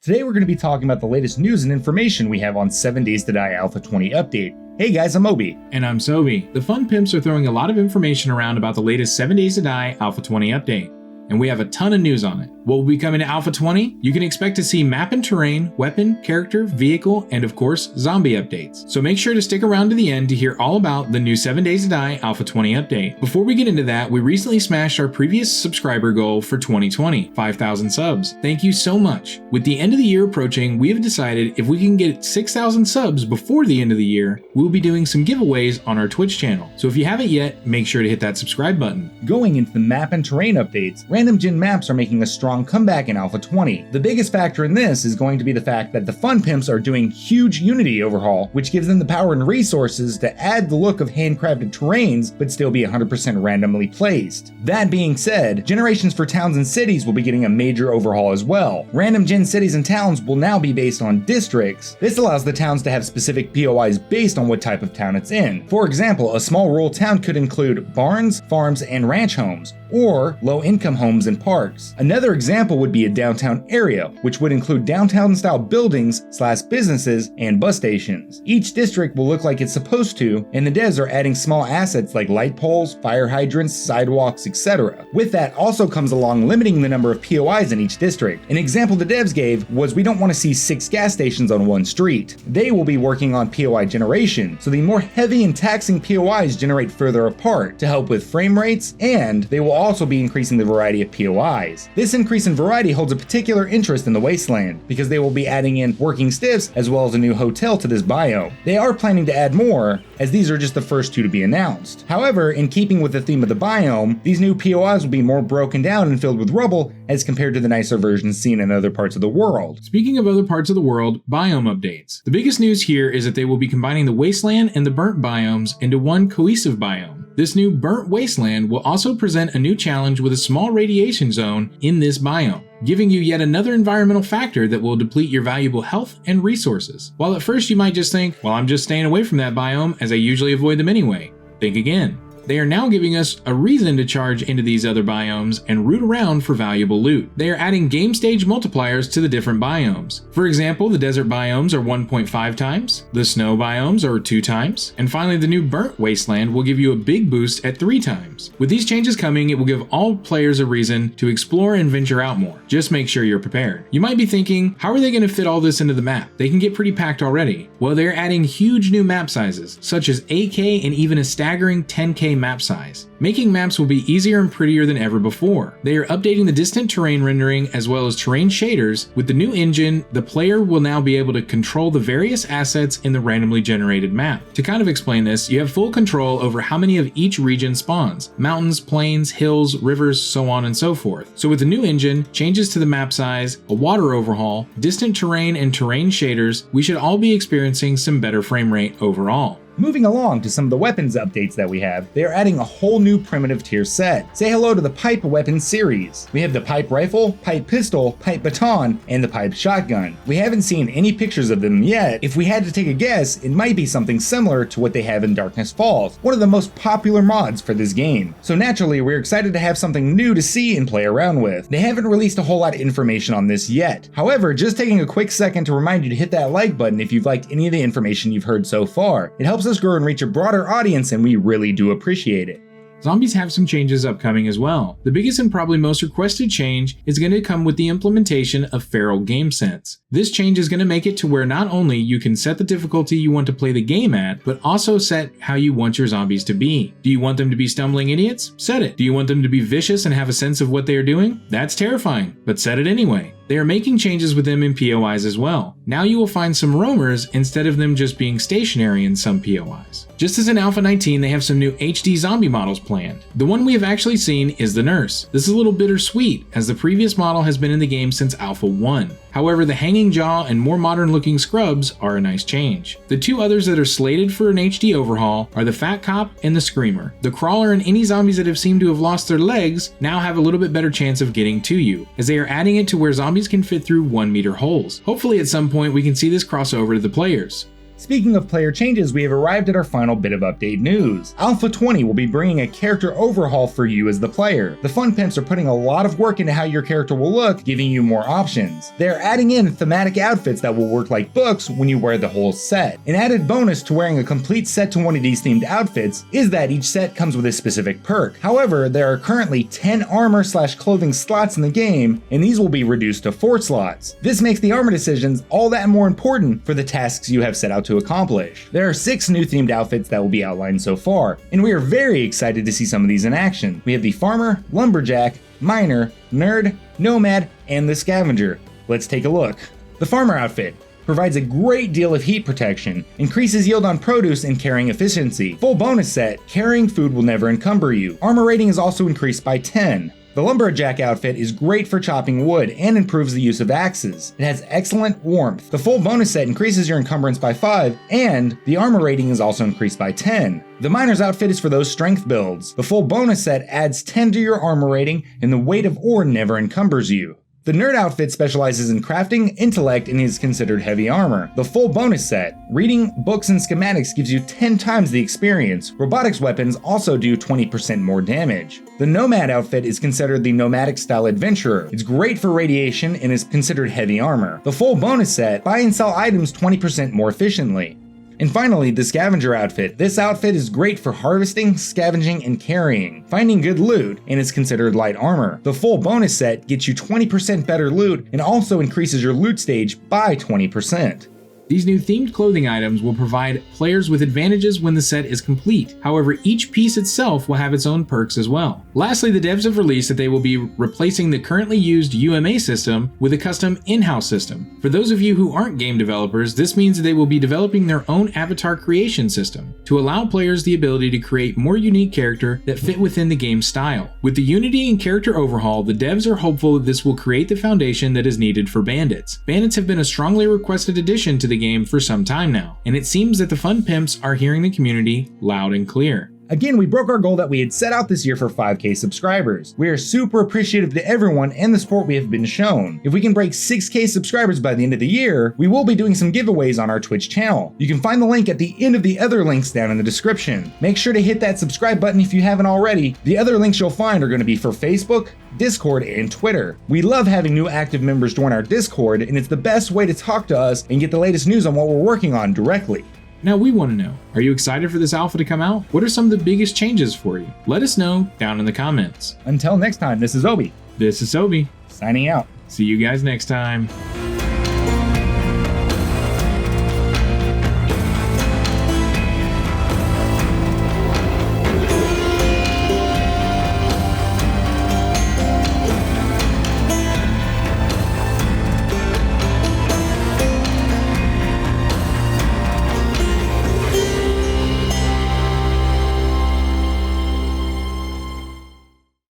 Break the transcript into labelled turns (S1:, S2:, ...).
S1: Today we're going to be talking about the latest news and information we have on 7 Days to Die Alpha 20 update. Hey guys, I'm Obi.
S2: And I'm Sobi. The fun pimps are throwing a lot of information around about the latest 7 Days to Die Alpha 20 update. And we have a ton of news on it. What will be coming to Alpha 20? You can expect to see map and terrain, weapon, character, vehicle, and of course, zombie updates. So make sure to stick around to the end to hear all about the new 7 Days to Die Alpha 20 update. Before we get into that, we recently smashed our previous subscriber goal for 2020, 5,000 subs. Thank you so much. With the end of the year approaching, we have decided if we can get 6,000 subs before the end of the year, we'll be doing some giveaways on our Twitch channel. So if you haven't yet, make sure to hit that subscribe button.
S1: Going into the map and terrain updates, random gen maps are making a strong comeback in Alpha 20. The biggest factor in this is going to be the fact that the fun pimps are doing huge Unity overhaul, which gives them the power and resources to add the look of handcrafted terrains, but still be 100% randomly placed. That being said, generations for towns and cities will be getting a major overhaul as well. Random gen cities and towns will now be based on districts. This allows the towns to have specific POIs based on what type of town it's in. For example, a small rural town could include barns, farms, and ranch homes, or low-income homes and parks. Another example would be a downtown area, which would include downtown-style buildings/businesses and bus stations. Each district will look like it's supposed to, and the devs are adding small assets like light poles, fire hydrants, sidewalks, etc. With that also comes along limiting the number of POIs in each district. An example the devs gave was we don't want to see 6 gas stations on one street. They will be working on POI generation, so the more heavy and taxing POIs generate further apart to help with frame rates, and they will also be increasing the variety of POIs. This increase in variety holds a particular interest in the Wasteland, because they will be adding in working stiffs as well as a new hotel to this biome. They are planning to add more, as these are just the first 2 to be announced. However, in keeping with the theme of the biome, these new POIs will be more broken down and filled with rubble as compared to the nicer versions seen in other parts of the world.
S2: Speaking of other parts of the world, biome updates. The biggest news here is that they will be combining the Wasteland and the Burnt biomes into one cohesive biome. This new Burnt Wasteland will also present a new challenge with a small radiation zone in this biome, giving you yet another environmental factor that will deplete your valuable health and resources. While at first you might just think, well, I'm just staying away from that biome as I usually avoid them anyway. Think again. They are now giving us a reason to charge into these other biomes and root around for valuable loot. They are adding game stage multipliers to the different biomes. For example, the desert biomes are 1.5 times, the snow biomes are 2 times, and finally the new Burnt Wasteland will give you a big boost at 3 times. With these changes coming, it will give all players a reason to explore and venture out more. Just make sure you're prepared. You might be thinking, how are they going to fit all this into the map? They can get pretty packed already. Well, they're adding huge new map sizes, such as 8K and even a staggering 10K map size. Making maps will be easier and prettier than ever before. They are updating the distant terrain rendering as well as terrain shaders. With the new engine, the player will now be able to control the various assets in the randomly generated map. To kind of explain this, you have full control over how many of each region spawns: mountains, plains, hills, rivers, so on and so forth. So with the new engine, changes to the map size, a water overhaul, distant terrain and terrain shaders, we should all be experiencing some better frame rate overall.
S1: Moving along to some of the weapons updates that we have, they are adding a whole new primitive tier set. Say hello to the pipe weapon series. We have the pipe rifle, pipe pistol, pipe baton, and the pipe shotgun. We haven't seen any pictures of them yet. If we had to take a guess, it might be something similar to what they have in Darkness Falls, one of the most popular mods for this game. So naturally, we're excited to have something new to see and play around with. They haven't released a whole lot of information on this yet. However, just taking a quick second to remind you to hit that like button if you've liked any of the information you've heard so far. It helps us grow and reach a broader audience, and we really do appreciate it.
S2: Zombies have some changes upcoming as well. The biggest and probably most requested change is going to come with the implementation of Feral Game Sense. This change is going to make it to where not only you can set the difficulty you want to play the game at, but also set how you want your zombies to be. Do you want them to be stumbling idiots? Set it. Do you want them to be vicious and have a sense of what they are doing? That's terrifying, but set it anyway. They are making changes with them in POIs as well. Now you will find some roamers instead of them just being stationary in some POIs. Just as in Alpha 19, they have some new HD zombie models planned. The one we have actually seen is the Nurse. This is a little bittersweet, as the previous model has been in the game since Alpha 1. However, the hanging jaw and more modern looking scrubs are a nice change. The 2 others that are slated for an HD overhaul are the Fat Cop and the Screamer. The Crawler and any zombies that have seemed to have lost their legs now have a little bit better chance of getting to you, as they are adding it to where zombies can fit through 1-meter holes. Hopefully at some point we can see this cross over to the players.
S1: Speaking of player changes, we have arrived at our final bit of update news. Alpha 20 will be bringing a character overhaul for you as the player. The Fun Pimps are putting a lot of work into how your character will look, giving you more options. They're adding in thematic outfits that will work like books when you wear the whole set. An added bonus to wearing a complete set to one of these themed outfits is that each set comes with a specific perk. However, there are currently 10 armor/clothing slots in the game, and these will be reduced to 4 slots. This makes the armor decisions all that more important for the tasks you have set out to accomplish. There are 6 new themed outfits that will be outlined so far, and we are very excited to see some of these in action. We have the Farmer, Lumberjack, Miner, Nerd, Nomad, and the Scavenger. Let's take a look. The Farmer outfit provides a great deal of heat protection, increases yield on produce and carrying efficiency. Full bonus set, carrying food will never encumber you. Armor rating is also increased by 10. The Lumberjack outfit is great for chopping wood and improves the use of axes. It has excellent warmth. The full bonus set increases your encumbrance by 5, and the armor rating is also increased by 10. The Miner's outfit is for those strength builds. The full bonus set adds 10 to your armor rating, and the weight of ore never encumbers you. The Nerd outfit specializes in crafting, intellect, and is considered heavy armor. The full bonus set, reading, books, and schematics gives you 10 times the experience. Robotics weapons also do 20% more damage. The Nomad outfit is considered the nomadic style adventurer. It's great for radiation and is considered heavy armor. The full bonus set, buy and sell items 20% more efficiently. And finally, the Scavenger outfit. This outfit is great for harvesting, scavenging, and carrying, finding good loot, and is considered light armor. The full bonus set gets you 20% better loot and also increases your loot stage by 20%.
S2: These new themed clothing items will provide players with advantages when the set is complete. However, each piece itself will have its own perks as well. Lastly, the devs have released that they will be replacing the currently used UMA system with a custom in-house system. For those of you who aren't game developers, this means that they will be developing their own avatar creation system to allow players the ability to create more unique character that fit within the game style. With the Unity and character overhaul, the devs are hopeful that this will create the foundation that is needed for bandits. Bandits have been a strongly requested addition to the game for some time now, and it seems that the Fun Pimps are hearing the community loud and clear.
S1: Again, we broke our goal that we had set out this year for 5K subscribers. We are super appreciative to everyone and the support we have been shown. If we can break 6K subscribers by the end of the year, we will be doing some giveaways on our Twitch channel. You can find the link at the end of the other links down in the description. Make sure to hit that subscribe button if you haven't already. The other links you'll find are going to be for Facebook, Discord, and Twitter. We love having new active members join our Discord, and it's the best way to talk to us and get the latest news on what we're working on directly.
S2: Now we want to know, are you excited for this alpha to come out? What are some of the biggest changes for you? Let us know down in the comments.
S1: Until next time, this is Obi.
S2: This is Obi.
S1: Signing out.
S2: See you guys next time.